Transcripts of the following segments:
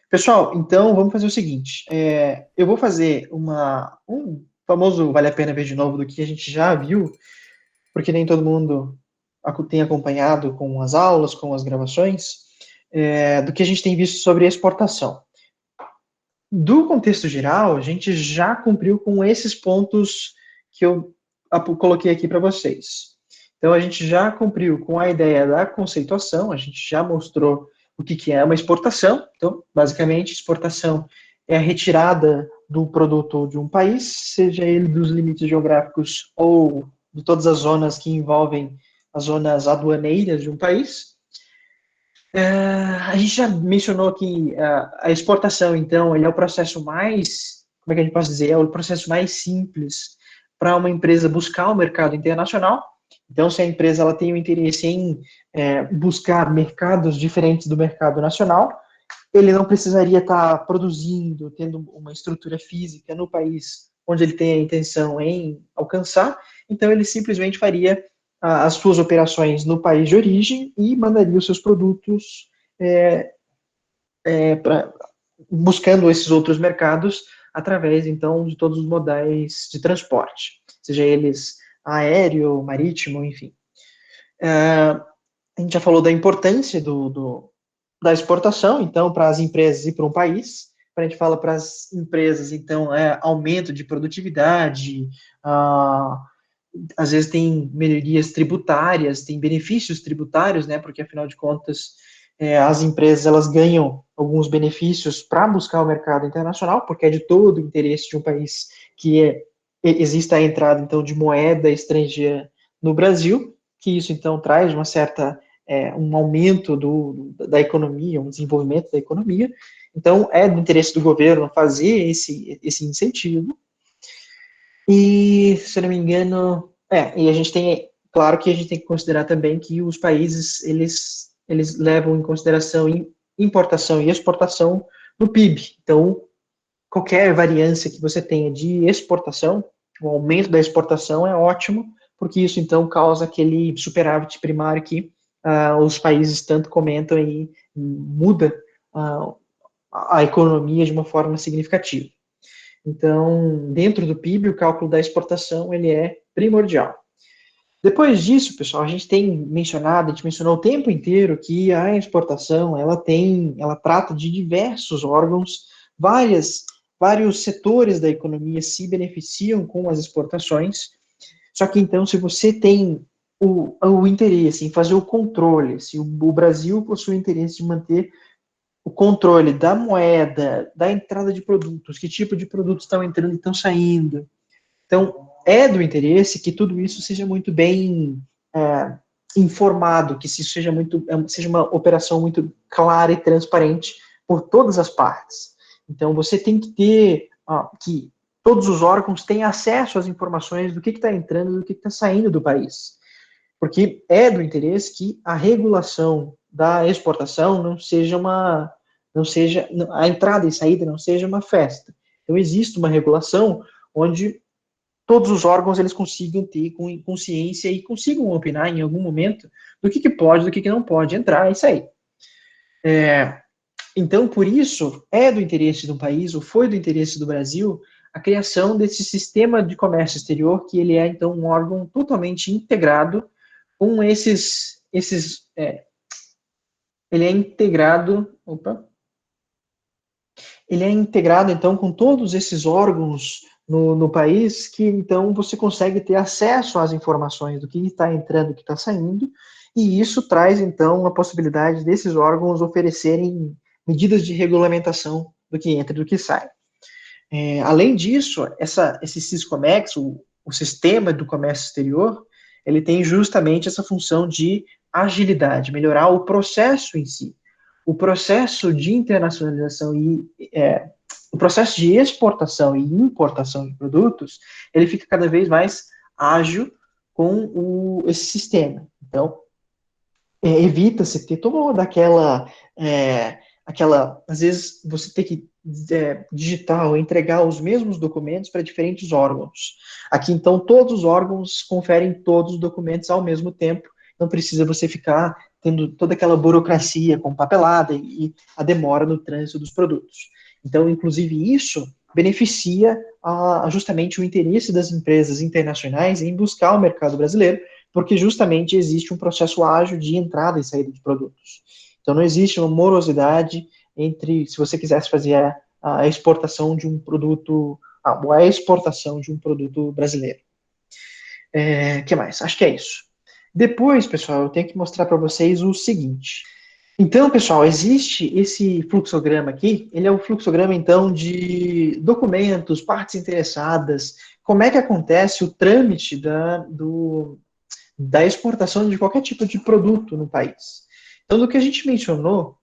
Pessoal, então vamos fazer o seguinte: eu vou fazer um famoso vale a pena ver de novo do que a gente já viu, porque nem todo mundo tem acompanhado com as aulas, com as gravações, do que a gente tem visto sobre exportação. Do contexto geral, a gente já cumpriu com esses pontos que eu coloquei aqui para vocês. Então, a gente já cumpriu com a ideia da conceituação, a gente já mostrou o que é uma exportação. Então, basicamente, exportação é a retirada do produto de um país, seja ele dos limites geográficos ou de todas as zonas que envolvem as zonas aduaneiras de um país. A gente já mencionou que a exportação, então, ele é o processo mais, como é que a gente pode dizer, é o processo mais simples para uma empresa buscar o mercado internacional. Então, se a empresa ela tem o interesse em buscar mercados diferentes do mercado nacional, ele não precisaria estar produzindo, tendo uma estrutura física no país onde ele tem a intenção em alcançar, então ele simplesmente faria as suas operações no país de origem e mandaria os seus produtos é, buscando esses outros mercados através, então, de todos os modais de transporte, seja eles aéreo, marítimo, enfim. A gente já falou da importância da exportação, então, para as empresas e para um país. Quando a gente fala para as empresas, então, aumento de produtividade, às vezes tem melhorias tributárias, tem benefícios tributários, né, porque, afinal de contas, as empresas, elas ganham alguns benefícios para buscar o mercado internacional, porque é de todo o interesse de um país que exista a entrada, então, de moeda estrangeira no Brasil, que isso, então, traz uma certa um aumento da economia, um desenvolvimento da economia. Então, é do interesse do governo fazer esse incentivo. E, se eu não me engano, e a gente tem, claro que a gente tem que considerar também que os países, eles levam em consideração importação e exportação no PIB. Então, qualquer variância que você tenha de exportação, o aumento da exportação é ótimo, porque isso, então, causa aquele superávit primário que os países tanto comentam e muda a economia de uma forma significativa. Então, dentro do PIB, o cálculo da exportação ele é primordial. Depois disso, pessoal, a gente mencionou o tempo inteiro que a exportação, ela trata de diversos órgãos, vários setores da economia se beneficiam com as exportações. Só que, então, se você tem o interesse em fazer o controle, se o Brasil possui interesse de manter o controle da moeda, da entrada de produtos, que tipo de produtos estão entrando e estão saindo. Então, é do interesse que tudo isso seja muito bem informado, que isso seja uma operação muito clara e transparente por todas as partes. Então, você tem que ter que todos os órgãos têm acesso às informações do que está entrando e do que está saindo do país. Porque é do interesse que a regulação da exportação não seja a entrada e saída não seja uma festa. Então existe uma regulação onde todos os órgãos eles consigam ter consciência e consigam opinar em algum momento do que pode, do que não pode entrar e sair. Então, por isso, é do interesse do país, ou foi do interesse do Brasil, a criação desse sistema de comércio exterior, que ele é, então, um órgão totalmente integrado com ele é integrado, ele é integrado, então, com todos esses órgãos no país, que, então, você consegue ter acesso às informações do que está entrando, do que está saindo, e isso traz, então, a possibilidade desses órgãos oferecerem medidas de regulamentação do que entra e do que sai. Além disso, esse Siscomex, o sistema do comércio exterior, ele tem justamente essa função de agilidade, melhorar o processo em si. O processo de internacionalização e o processo de exportação e importação de produtos, ele fica cada vez mais ágil com esse sistema. Então, evita-se ter toda às vezes você tem que digitar ou entregar os mesmos documentos para diferentes órgãos. Aqui, então, todos os órgãos conferem todos os documentos ao mesmo tempo, não precisa você ficar tendo toda aquela burocracia com papelada e a demora no trânsito dos produtos. Então, inclusive, isso beneficia justamente o interesse das empresas internacionais em buscar o mercado brasileiro, porque justamente existe um processo ágil de entrada e saída de produtos. Então, não existe uma morosidade entre, se você quisesse fazer a exportação de um produto, ou a exportação de um produto brasileiro. Que mais? Acho que é isso. Depois, pessoal, eu tenho que mostrar para vocês o seguinte. Então, pessoal, existe esse fluxograma aqui, ele é o fluxograma, então, de documentos, partes interessadas, como é que acontece o trâmite da exportação de qualquer tipo de produto no país. Então, do que a gente mencionou,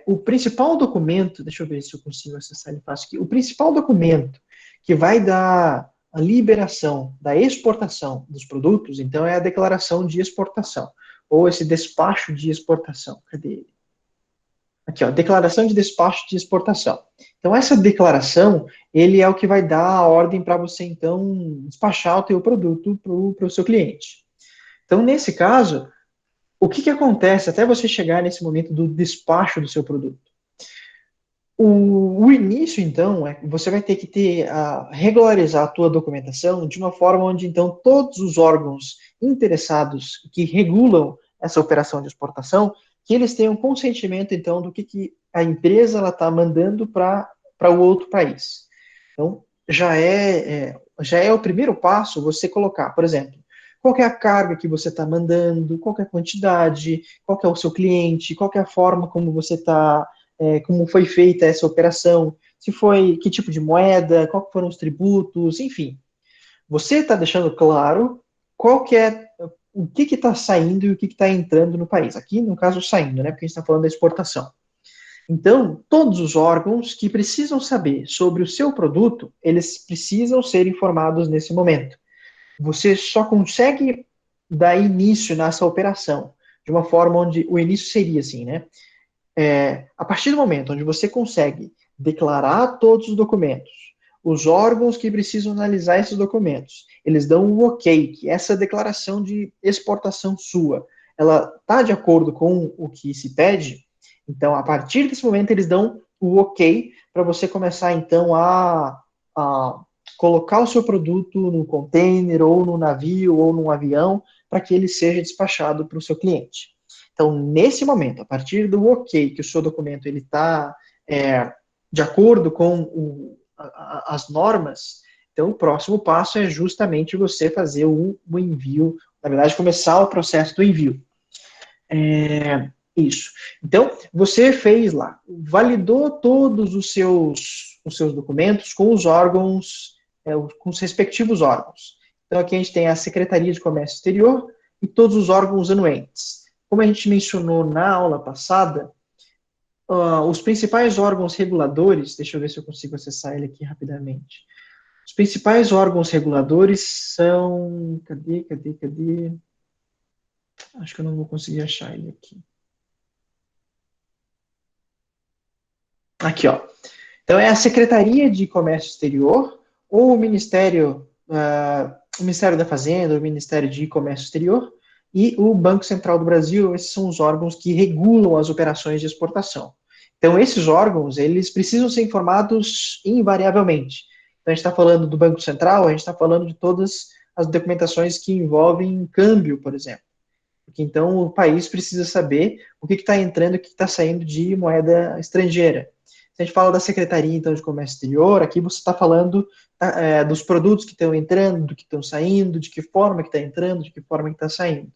o principal documento, deixa eu ver se eu consigo acessar ele fácil aqui, o principal documento que vai dar a liberação da exportação dos produtos, então, é a declaração de exportação, ou esse despacho de exportação. Cadê ele? Aqui, ó, declaração de despacho de exportação. Então, essa declaração, ele é o que vai dar a ordem para você, então, despachar o teu produto para o seu cliente. Então, nesse caso, o que acontece até você chegar nesse momento do despacho do seu produto? O início, então, você vai ter que regularizar a tua documentação de uma forma onde, então, todos os órgãos interessados que regulam essa operação de exportação, que eles tenham consentimento, então, do que a empresa está mandando para o outro país. Então, já é o primeiro passo você colocar, por exemplo, qual é a carga que você está mandando, qual é a quantidade, qual é o seu cliente, qual é a forma como você está como foi feita essa operação, se foi, que tipo de moeda, qual foram os tributos, enfim. Você está deixando claro qual que é, o que está saindo e o que está entrando no país. Aqui, no caso, saindo, né? Porque a gente está falando da exportação. Então, todos os órgãos que precisam saber sobre o seu produto, eles precisam ser informados nesse momento. Você só consegue dar início nessa operação de uma forma onde o início seria assim, né? A partir do momento onde você consegue declarar todos os documentos, os órgãos que precisam analisar esses documentos, eles dão um ok, que essa declaração de exportação sua, ela está de acordo com o que se pede, então, a partir desse momento, eles dão o ok para você começar, então, a colocar o seu produto no container, ou no navio, ou num avião, para que ele seja despachado para o seu cliente. Então, nesse momento, a partir do ok que o seu documento ele está de acordo com as normas, então o próximo passo é justamente você fazer o envio, na verdade, começar o processo do envio. Isso. Então, você fez lá, validou todos os seus documentos com os órgãos, com os respectivos órgãos. Então, aqui a gente tem a Secretaria de Comércio Exterior e todos os órgãos anuentes. Como a gente mencionou na aula passada, os principais órgãos reguladores, deixa eu ver se eu consigo acessar ele aqui rapidamente. Os principais órgãos reguladores são. Cadê? Acho que eu não vou conseguir achar ele aqui. Aqui, ó. Então, é a Secretaria de Comércio Exterior, ou o Ministério da Fazenda, o Ministério de Comércio Exterior, e o Banco Central do Brasil. Esses são os órgãos que regulam as operações de exportação. Então, esses órgãos, eles precisam ser informados invariavelmente. Então, a gente está falando do Banco Central, a gente está falando de todas as documentações que envolvem câmbio, por exemplo. Porque, então, o país precisa saber o que está entrando e o que está saindo de moeda estrangeira. Se a gente fala da Secretaria, então, de Comércio Exterior, aqui você está falando dos produtos que estão entrando, do que estão saindo, de que forma que está entrando, de que forma que está saindo.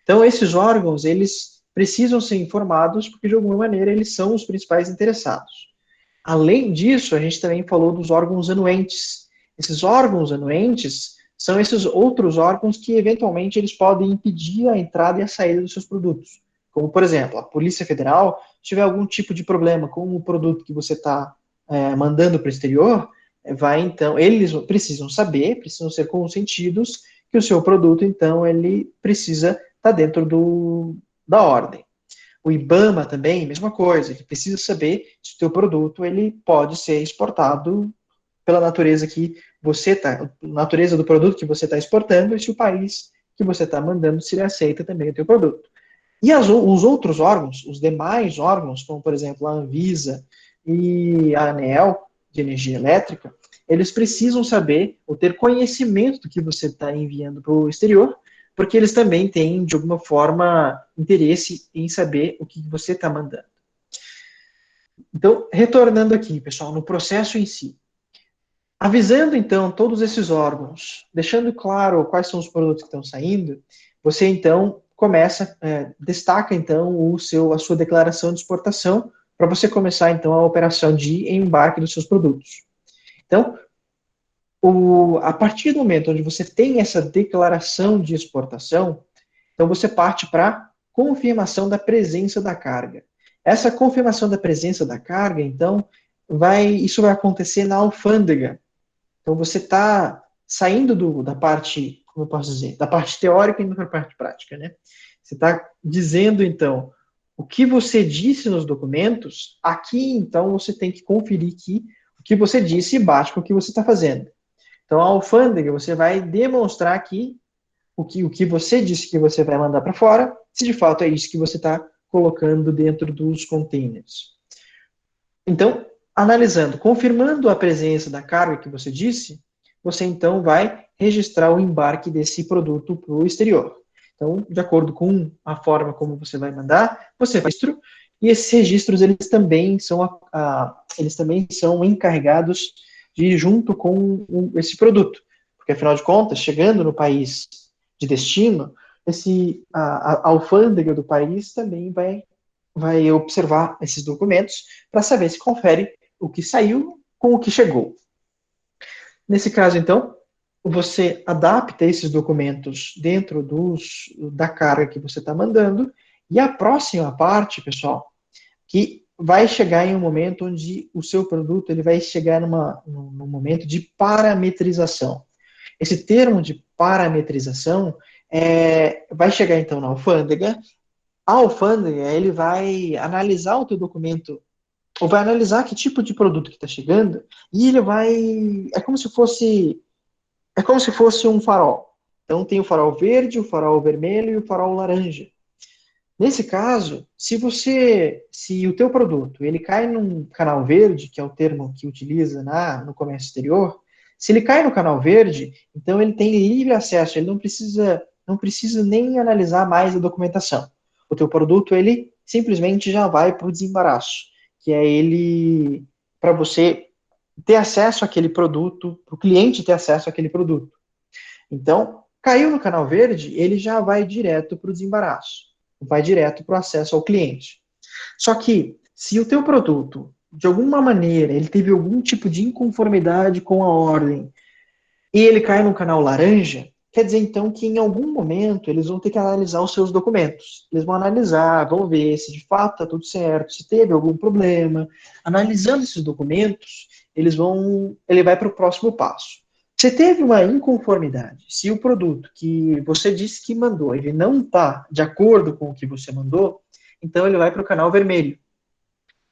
Então, esses órgãos, eles precisam ser informados, porque, de alguma maneira, eles são os principais interessados. Além disso, a gente também falou dos órgãos anuentes. Esses órgãos anuentes são esses outros órgãos que, eventualmente, eles podem impedir a entrada e a saída dos seus produtos. Como, por exemplo, a Polícia Federal, se tiver algum tipo de problema com o produto que você está mandando para o exterior, então, eles precisam saber, precisam ser consentidos que o seu produto, então, ele precisa estar dentro da ordem. O IBAMA também, mesma coisa, ele precisa saber se o teu produto ele pode ser exportado pela natureza que você tá, natureza do produto que você está exportando, e se o país que você está mandando se ele aceita também o teu produto. E os outros órgãos, os demais órgãos, como por exemplo a Anvisa e a ANEEL, de energia elétrica, eles precisam saber ou ter conhecimento do que você está enviando para o exterior, porque eles também têm, de alguma forma, interesse em saber o que você está mandando. Então, retornando aqui, pessoal, no processo em si. Avisando, então, todos esses órgãos, deixando claro quais são os produtos que estão saindo, você, então, destaca, então, a sua declaração de exportação para você começar, então, a operação de embarque dos seus produtos. Então, a partir do momento onde você tem essa declaração de exportação, então você parte para confirmação da presença da carga. Essa confirmação da presença da carga, então, isso vai acontecer na alfândega. Então você está saindo da parte, como eu posso dizer, da parte teórica e indo para a parte prática, né? Você está dizendo, então, o que você disse nos documentos, aqui, então, você tem que conferir que o que você disse bate com o que você está fazendo. Então, a alfândega, você vai demonstrar aqui o que você disse que você vai mandar para fora, se de fato é isso que você está colocando dentro dos containers. Então, analisando, confirmando a presença da carga que você disse, você então vai registrar o embarque desse produto para o exterior. Então, de acordo com a forma como você vai mandar, você vai registrar, e esses registros eles também são encarregados de ir junto com esse produto, porque afinal de contas, chegando no país de destino, a alfândega do país também vai observar esses documentos para saber se confere o que saiu com o que chegou. Nesse caso, então, você adapta esses documentos dentro da carga que você está mandando, e a próxima parte, pessoal, que vai chegar em um momento onde o seu produto ele vai chegar num momento de parametrização. Esse termo de parametrização vai chegar então na alfândega. A alfândega ele vai analisar o teu documento, ou vai analisar que tipo de produto que está chegando, e ele vai. É como se fosse um farol. Então tem o farol verde, o farol vermelho e o farol laranja. Nesse caso, se o teu produto ele cai num canal verde, que é o termo que utiliza no comércio exterior, se ele cai no canal verde, então ele tem livre acesso, ele não precisa nem analisar mais a documentação. O teu produto ele simplesmente já vai para o desembaraço, que é ele para você ter acesso àquele produto, para o cliente ter acesso àquele produto. Então, caiu no canal verde, ele já vai direto para o desembaraço, vai direto para o acesso ao cliente. Só que, se o teu produto, de alguma maneira, ele teve algum tipo de inconformidade com a ordem e ele cai no canal laranja, quer dizer então que em algum momento eles vão ter que analisar os seus documentos. Eles vão analisar, vão ver se de fato está tudo certo, se teve algum problema. Analisando esses documentos, ele vai para o próximo passo. Se teve uma inconformidade, se o produto que você disse que mandou, ele não está de acordo com o que você mandou, então ele vai para o canal vermelho.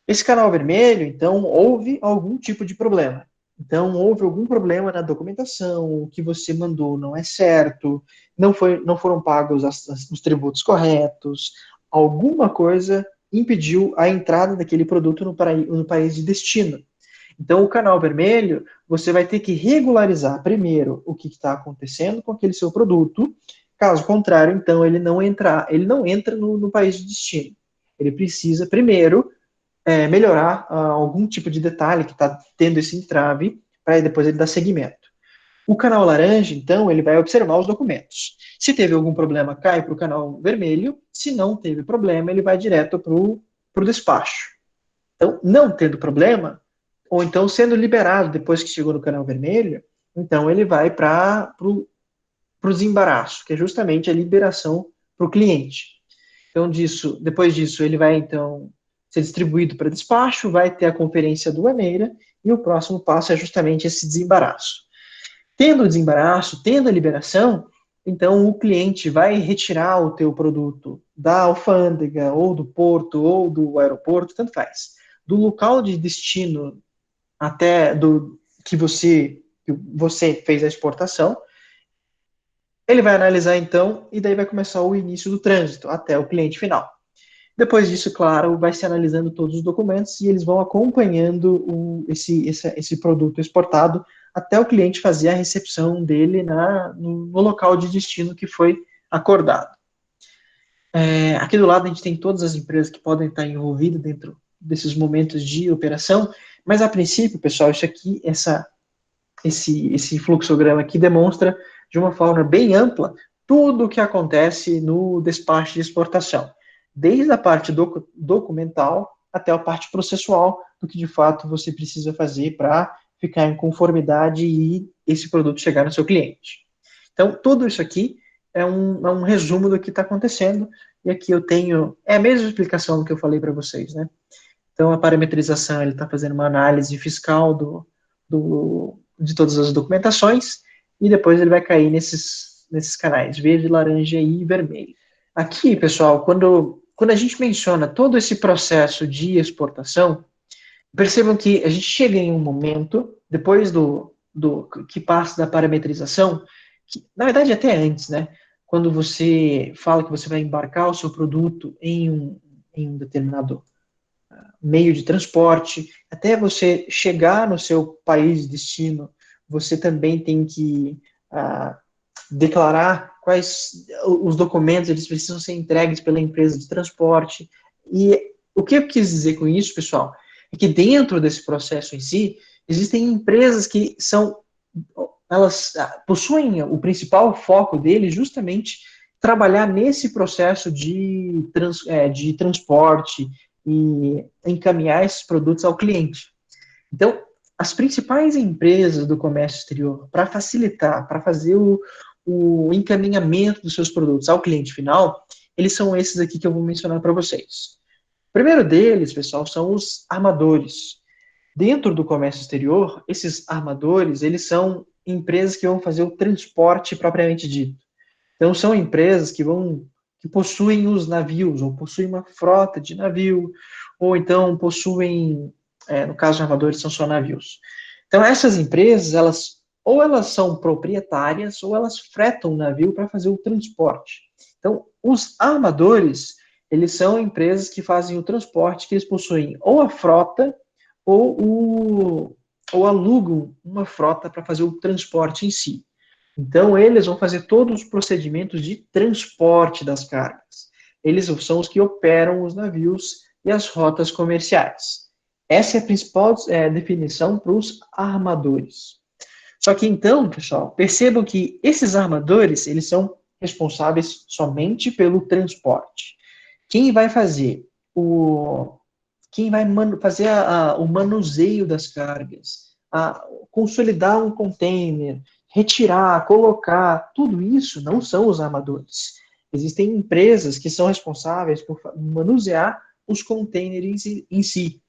Esse canal vermelho, então, houve algum tipo de problema. Então, houve algum problema na documentação, o que você mandou não é certo, não foram pagos os tributos corretos, alguma coisa impediu a entrada daquele produto no país de destino. Então, o canal vermelho, você vai ter que regularizar primeiro o que está acontecendo com aquele seu produto. Caso contrário, então, ele não entra no país de destino. Ele precisa primeiro melhorar algum tipo de detalhe que está tendo esse entrave, para depois ele dar seguimento. O canal laranja, então, ele vai observar os documentos. Se teve algum problema, cai para o canal vermelho. Se não teve problema, ele vai direto para o despacho. Então, não tendo problema, ou então sendo liberado depois que chegou no canal vermelho, então ele vai para o desembaraço, que é justamente a liberação para o cliente. Então, depois disso, ele vai, então, ser distribuído para despacho, vai ter a conferência aduaneira, e o próximo passo é justamente esse desembaraço. Tendo o desembaraço, tendo a liberação, então o cliente vai retirar o teu produto da alfândega, ou do porto, ou do aeroporto, tanto faz. Do local de destino até que você fez a exportação, Ele vai analisar então, e daí vai começar o início do trânsito até o cliente final. Depois disso, claro, vai se analisando todos os documentos e eles vão acompanhando esse produto exportado até o cliente fazer a recepção dele no local de destino que foi acordado. Aqui do lado a gente tem todas as empresas que podem estar envolvidas dentro desses momentos de operação, mas a princípio, pessoal, isso aqui, esse fluxograma aqui demonstra de uma forma bem ampla tudo o que acontece no despacho de exportação, desde a parte documental até a parte processual do que de fato você precisa fazer para ficar em conformidade e esse produto chegar no seu cliente. Então, tudo isso aqui é um resumo do que está acontecendo, e aqui eu tenho, é a mesma explicação que eu falei para vocês, né? Então, a parametrização, ele está fazendo uma análise fiscal de todas as documentações, e depois ele vai cair nesses canais, verde, laranja e vermelho. Aqui, pessoal, quando a gente menciona todo esse processo de exportação, percebam que a gente chega em um momento, depois do que passa da parametrização, que, na verdade, até antes, né? Quando você fala que você vai embarcar o seu produto em um determinado meio de transporte, até você chegar no seu país de destino, você também tem que declarar quais os documentos, eles precisam ser entregues pela empresa de transporte. E o que eu quis dizer com isso, pessoal, é que dentro desse processo em si, existem empresas que elas possuem o principal foco deles justamente trabalhar nesse processo de transporte e encaminhar esses produtos ao cliente. Então, as principais empresas do comércio exterior, para facilitar, para fazer o encaminhamento dos seus produtos ao cliente final, eles são esses aqui que eu vou mencionar para vocês. O primeiro deles, pessoal, são os armadores. Dentro do comércio exterior, esses armadores, eles são empresas que vão fazer o transporte propriamente dito. Então, são empresas que possuem os navios, ou possuem uma frota de navio, ou então possuem, no caso de armadores, são só navios. Então, essas empresas, elas são proprietárias, ou elas fretam o navio para fazer o transporte. Então, os armadores, eles são empresas que fazem o transporte, que eles possuem ou a frota, ou alugam uma frota para fazer o transporte em si. Então, eles vão fazer todos os procedimentos de transporte das cargas. Eles são os que operam os navios e as rotas comerciais. Essa é a principal definição para os armadores. Só que então, pessoal, percebam que esses armadores, eles são responsáveis somente pelo transporte. Quem vai fazer o manuseio das cargas, consolidar um container, retirar, colocar, tudo isso não são os armadores. Existem empresas que são responsáveis por manusear os containers em si.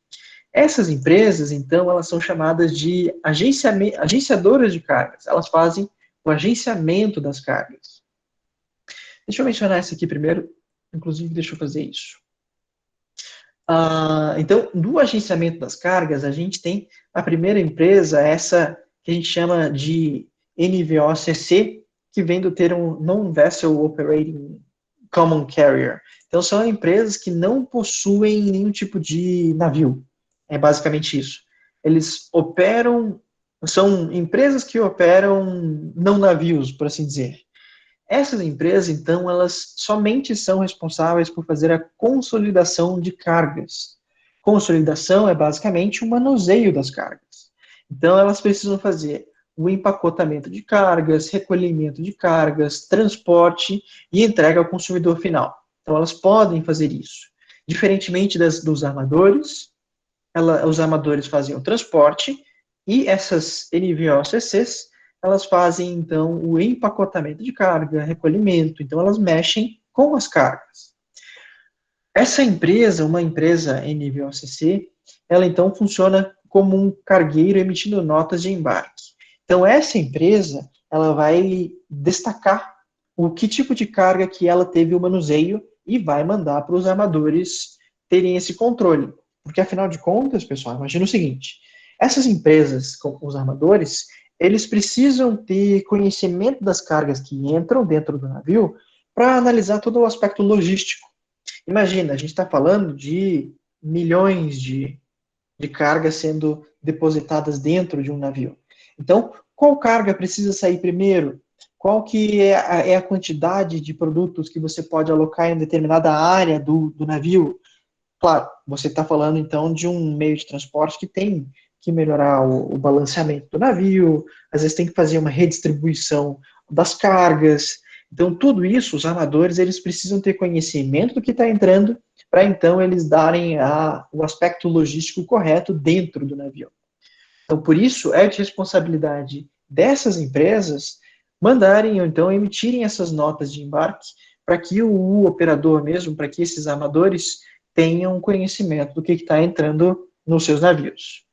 Essas empresas, então, elas são chamadas de agenciadoras de cargas. Elas fazem o agenciamento das cargas. Deixa eu mencionar isso aqui primeiro. Inclusive, deixa eu fazer isso. Então, no agenciamento das cargas, a gente tem a primeira empresa, essa que a gente chama de NVOCC, que vem do termo Non-Vessel Operating Common Carrier. Então, são empresas que não possuem nenhum tipo de navio. É basicamente isso. Eles são empresas que operam não navios, por assim dizer. Essas empresas, então, elas somente são responsáveis por fazer a consolidação de cargas. Consolidação é basicamente o manuseio das cargas. Então, elas precisam fazer o empacotamento de cargas, recolhimento de cargas, transporte e entrega ao consumidor final. Então, elas podem fazer isso. Diferentemente dos armadores, os armadores fazem o transporte e essas NVOCCs, elas fazem, então, o empacotamento de carga, recolhimento, então elas mexem com as cargas. Essa empresa, uma empresa NVOCC, ela então funciona como um cargueiro emitindo notas de embarque. Então, essa empresa, ela vai destacar o que tipo de carga que ela teve o manuseio e vai mandar para os armadores terem esse controle. Porque, afinal de contas, pessoal, imagina o seguinte, essas empresas, com os armadores, eles precisam ter conhecimento das cargas que entram dentro do navio para analisar todo o aspecto logístico. Imagina, a gente está falando de milhões de cargas sendo depositadas dentro de um navio. Então, qual carga precisa sair primeiro? Qual que é a quantidade de produtos que você pode alocar em determinada área do navio? Claro, você está falando então de um meio de transporte que tem que melhorar o balanceamento do navio, às vezes tem que fazer uma redistribuição das cargas. Então, tudo isso, os armadores, eles precisam ter conhecimento do que está entrando, para então eles darem o aspecto logístico correto dentro do navio. Então, por isso, é de responsabilidade dessas empresas mandarem ou então emitirem essas notas de embarque para que o operador mesmo, para que esses armadores tenham conhecimento do que está entrando nos seus navios.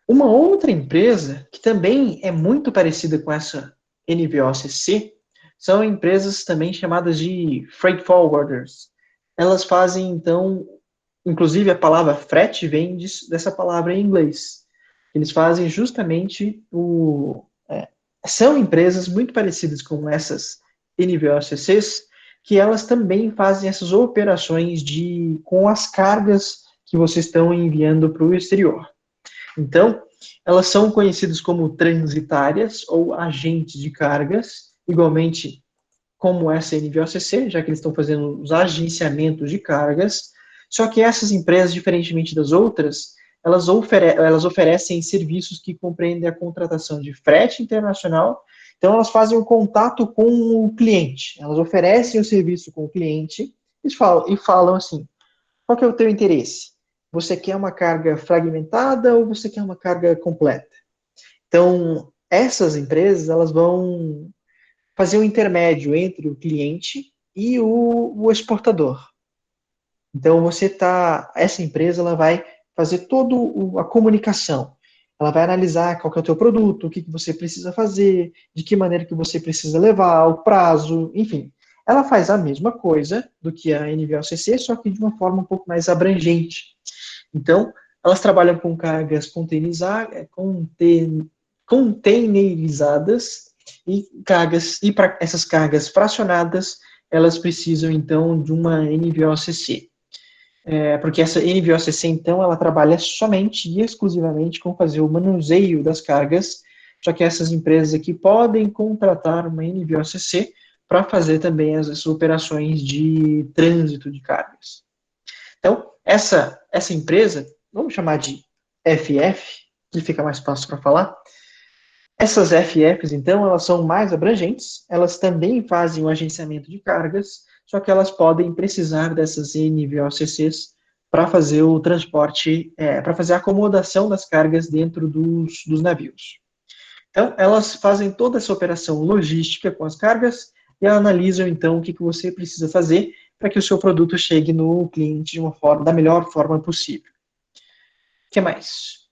Uma outra empresa que também é muito parecida com essa NVOCC são empresas também chamadas de freight forwarders. Elas fazem, então, inclusive a palavra frete vem dessa palavra em inglês. Eles fazem justamente são empresas muito parecidas com essas NVOCCs, que elas também fazem essas operações com as cargas que vocês estão enviando para o exterior. Então, elas são conhecidas como transitárias ou agentes de cargas, igualmente como essa NVOCC, já que eles estão fazendo os agenciamentos de cargas, só que essas empresas, diferentemente das outras, elas oferecem serviços que compreendem a contratação de frete internacional, então elas fazem o contato com o cliente, elas oferecem o serviço com o cliente e falam assim, qual que é o teu interesse? Você quer uma carga fragmentada ou você quer uma carga completa? Então, essas empresas, elas vão fazer um intermédio entre o cliente e o exportador. Então, essa empresa, ela vai fazer toda a comunicação. Ela vai analisar qual que é o teu produto, o que você precisa fazer, de que maneira que você precisa levar, o prazo, enfim. Ela faz a mesma coisa do que a NVOCC, só que de uma forma um pouco mais abrangente. Então, elas trabalham com cargas containerizadas e para essas cargas fracionadas, elas precisam então de uma NVOCC. Porque essa NVOCC, então, ela trabalha somente e exclusivamente com fazer o manuseio das cargas, só que essas empresas aqui podem contratar uma NVOCC para fazer também as operações de trânsito de cargas. Então, essa empresa, vamos chamar de FF, que fica mais fácil para falar. Essas FFs, então, elas são mais abrangentes, elas também fazem o agenciamento de cargas, só que elas podem precisar dessas NVOCCs para fazer o transporte, para fazer a acomodação das cargas dentro dos navios. Então, elas fazem toda essa operação logística com as cargas e analisam, então, o que você precisa fazer para que o seu produto chegue no cliente da melhor forma possível. O que mais?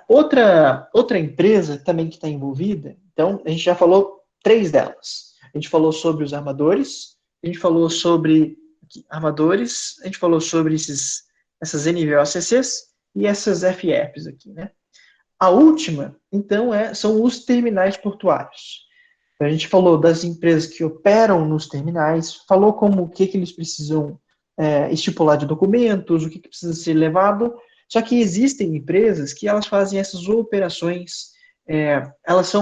Outra empresa também que está envolvida, então, a gente já falou 3 delas. A gente falou sobre os armadores, a gente falou sobre a gente falou sobre essas NVOCCs e essas FFs aqui, né? A última, então, são os terminais portuários. A gente falou das empresas que operam nos terminais, falou o que eles precisam estipular de documentos, o que precisa ser levado, só que existem empresas que elas fazem essas operações, elas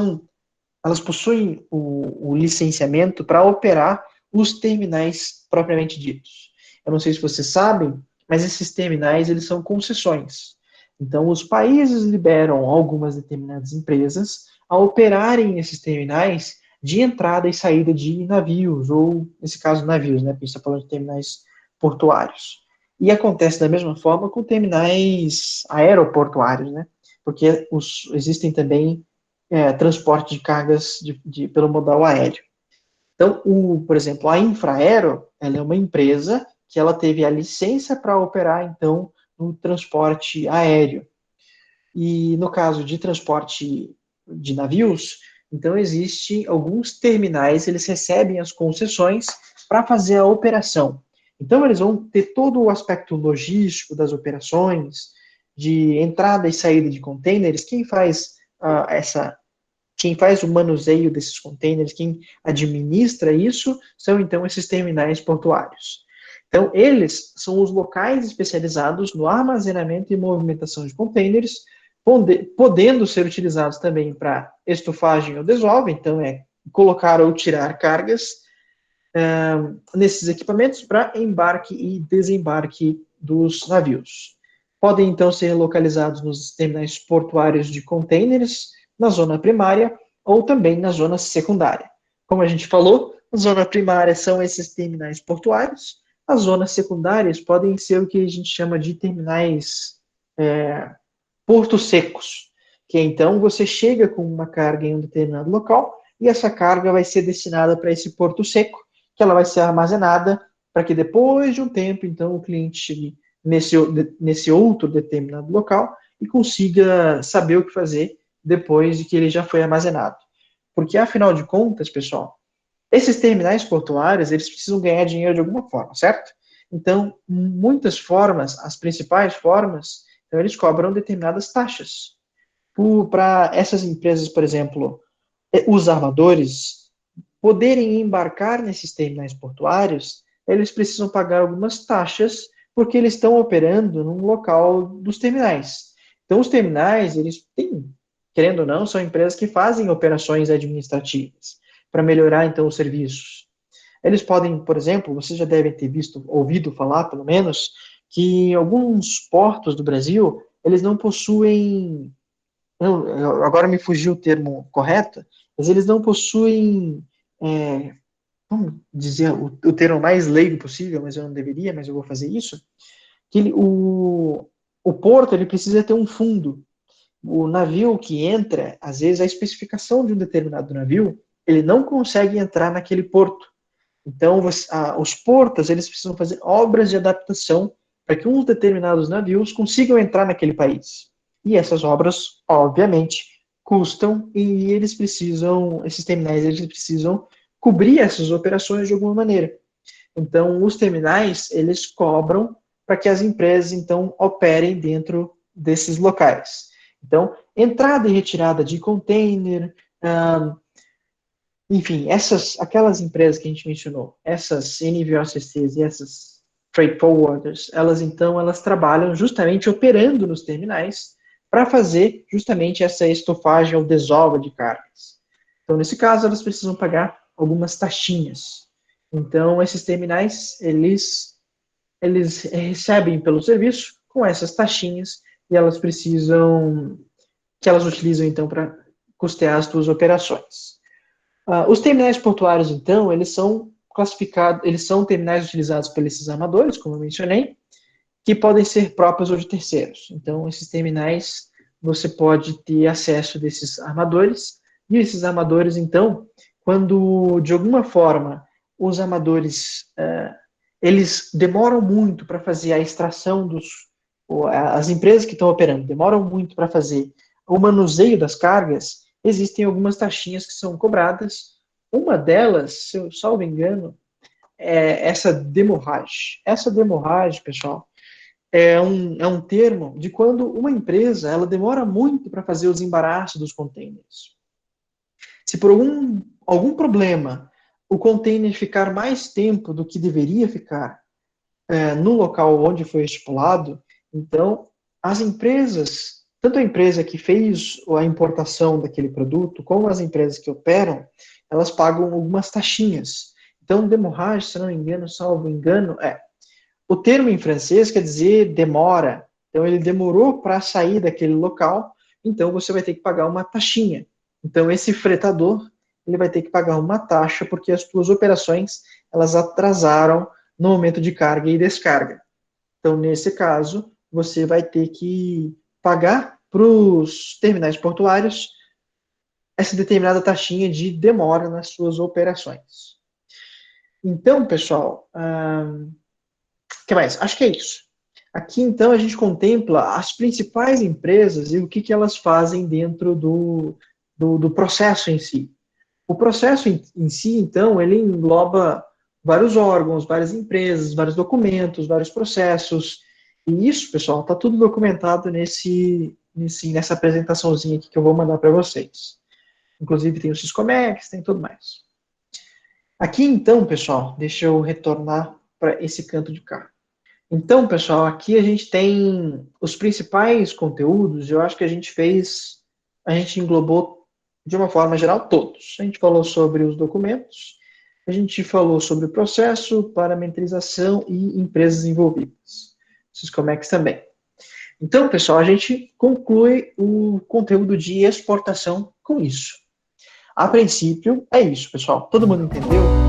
possuem o licenciamento para operar os terminais propriamente ditos. Eu não sei se vocês sabem, mas esses terminais, eles são concessões. Então, os países liberam algumas determinadas empresas a operarem esses terminais de entrada e saída de navios, ou, nesse caso, navios, né, porque a gente está falando de terminais portuários. E acontece da mesma forma com terminais aeroportuários, né, porque existem também transporte de cargas pelo modal aéreo. Então, por exemplo, a Infraero, ela é uma empresa que ela teve a licença para operar, então, no transporte aéreo. E no caso de transporte de navios, então existe alguns terminais, eles recebem as concessões para fazer a operação. Então eles vão ter todo o aspecto logístico das operações, de entrada e saída de containers. Quem faz quem faz o manuseio desses containers, quem administra isso, são então esses terminais portuários. Então, eles são os locais especializados no armazenamento e movimentação de containers, podendo ser utilizados também para estufagem ou desova, então é colocar ou tirar cargas nesses equipamentos para embarque e desembarque dos navios. Podem então ser localizados nos terminais portuários de containers, na zona primária ou também na zona secundária. Como a gente falou, a zona primária são esses terminais portuários, as zonas secundárias podem ser o que a gente chama de terminais portos secos, que então você chega com uma carga em um determinado local e essa carga vai ser destinada para esse porto seco, que ela vai ser armazenada para que depois de um tempo, então, o cliente chegue nesse outro determinado local e consiga saber o que fazer depois de que ele já foi armazenado. Porque, afinal de contas, pessoal, esses terminais portuários, eles precisam ganhar dinheiro de alguma forma, certo? Então, muitas formas, as principais formas, então, eles cobram determinadas taxas. Para essas empresas, por exemplo, os armadores, poderem embarcar nesses terminais portuários, eles precisam pagar algumas taxas, porque eles estão operando num local dos terminais. Então, os terminais, eles têm, querendo ou não, são empresas que fazem operações administrativas para melhorar, então, os serviços. Eles podem, por exemplo, vocês já devem ter ouvido falar, pelo menos, que alguns portos do Brasil, eles não possuem, agora me fugiu o termo correto, mas eles não possuem, vamos dizer o termo mais leigo possível, mas eu não deveria, mas eu vou fazer isso, que o porto ele precisa ter um fundo. O navio que entra, às vezes a especificação de um determinado navio, ele não consegue entrar naquele porto. Então, os portos, eles precisam fazer obras de adaptação para que uns determinados navios consigam entrar naquele país. E essas obras, obviamente, custam e esses terminais, eles precisam cobrir essas operações de alguma maneira. Então, os terminais, eles cobram para que as empresas, então, operem dentro desses locais. Então, entrada e retirada de container, enfim, aquelas empresas que a gente mencionou, essas NVOCCs e essas freight forwarders, elas trabalham justamente operando nos terminais para fazer justamente essa estofagem ou desova de cargas. Então, nesse caso, elas precisam pagar algumas taxinhas. Então, esses terminais, eles recebem pelo serviço com essas taxinhas e elas utilizam, então, para custear as suas operações. Os terminais portuários, então, eles são classificados, eles são terminais utilizados por esses armadores, como eu mencionei, que podem ser próprios ou de terceiros. Então, esses terminais, você pode ter acesso desses armadores, e esses armadores, então, quando, de alguma forma, os armadores, eles demoram muito para fazer a extração as empresas que estão operando demoram muito para fazer o manuseio das cargas, existem algumas taxinhas que são cobradas. Uma delas, se eu salvo engano, é essa demorragem. Essa demorragem, pessoal, é um termo de quando uma empresa ela demora muito para fazer o desembaraço dos containers. Se por algum problema o container ficar mais tempo do que deveria ficar no local onde foi estipulado, então as empresas, tanto a empresa que fez a importação daquele produto, como as empresas que operam, elas pagam algumas taxinhas. Então, demorrage, se não me engano, salvo engano, o termo em francês quer dizer demora. Então, ele demorou para sair daquele local, então você vai ter que pagar uma taxinha. Então, esse fretador, ele vai ter que pagar uma taxa, porque as suas operações, elas atrasaram no momento de carga e descarga. Então, nesse caso, você vai ter que pagar para os terminais portuários essa determinada taxinha de demora nas suas operações. Então, pessoal, que mais? Acho que é isso. Aqui, então, a gente contempla as principais empresas e o que elas fazem dentro do processo em si. O processo em si, então, ele engloba vários órgãos, várias empresas, vários documentos, vários processos. E isso, pessoal, está tudo documentado nessa apresentaçãozinha aqui que eu vou mandar para vocês. Inclusive tem o Syscomex, tem tudo mais. Aqui então, pessoal, deixa eu retornar para esse canto de cá. Então, pessoal, aqui a gente tem os principais conteúdos, eu acho que a gente englobou de uma forma geral todos. A gente falou sobre os documentos, a gente falou sobre o processo, parametrização e empresas envolvidas. Syscomex também. Então, pessoal, a gente conclui o conteúdo de exportação com isso. A princípio, é isso, pessoal. Todo mundo entendeu?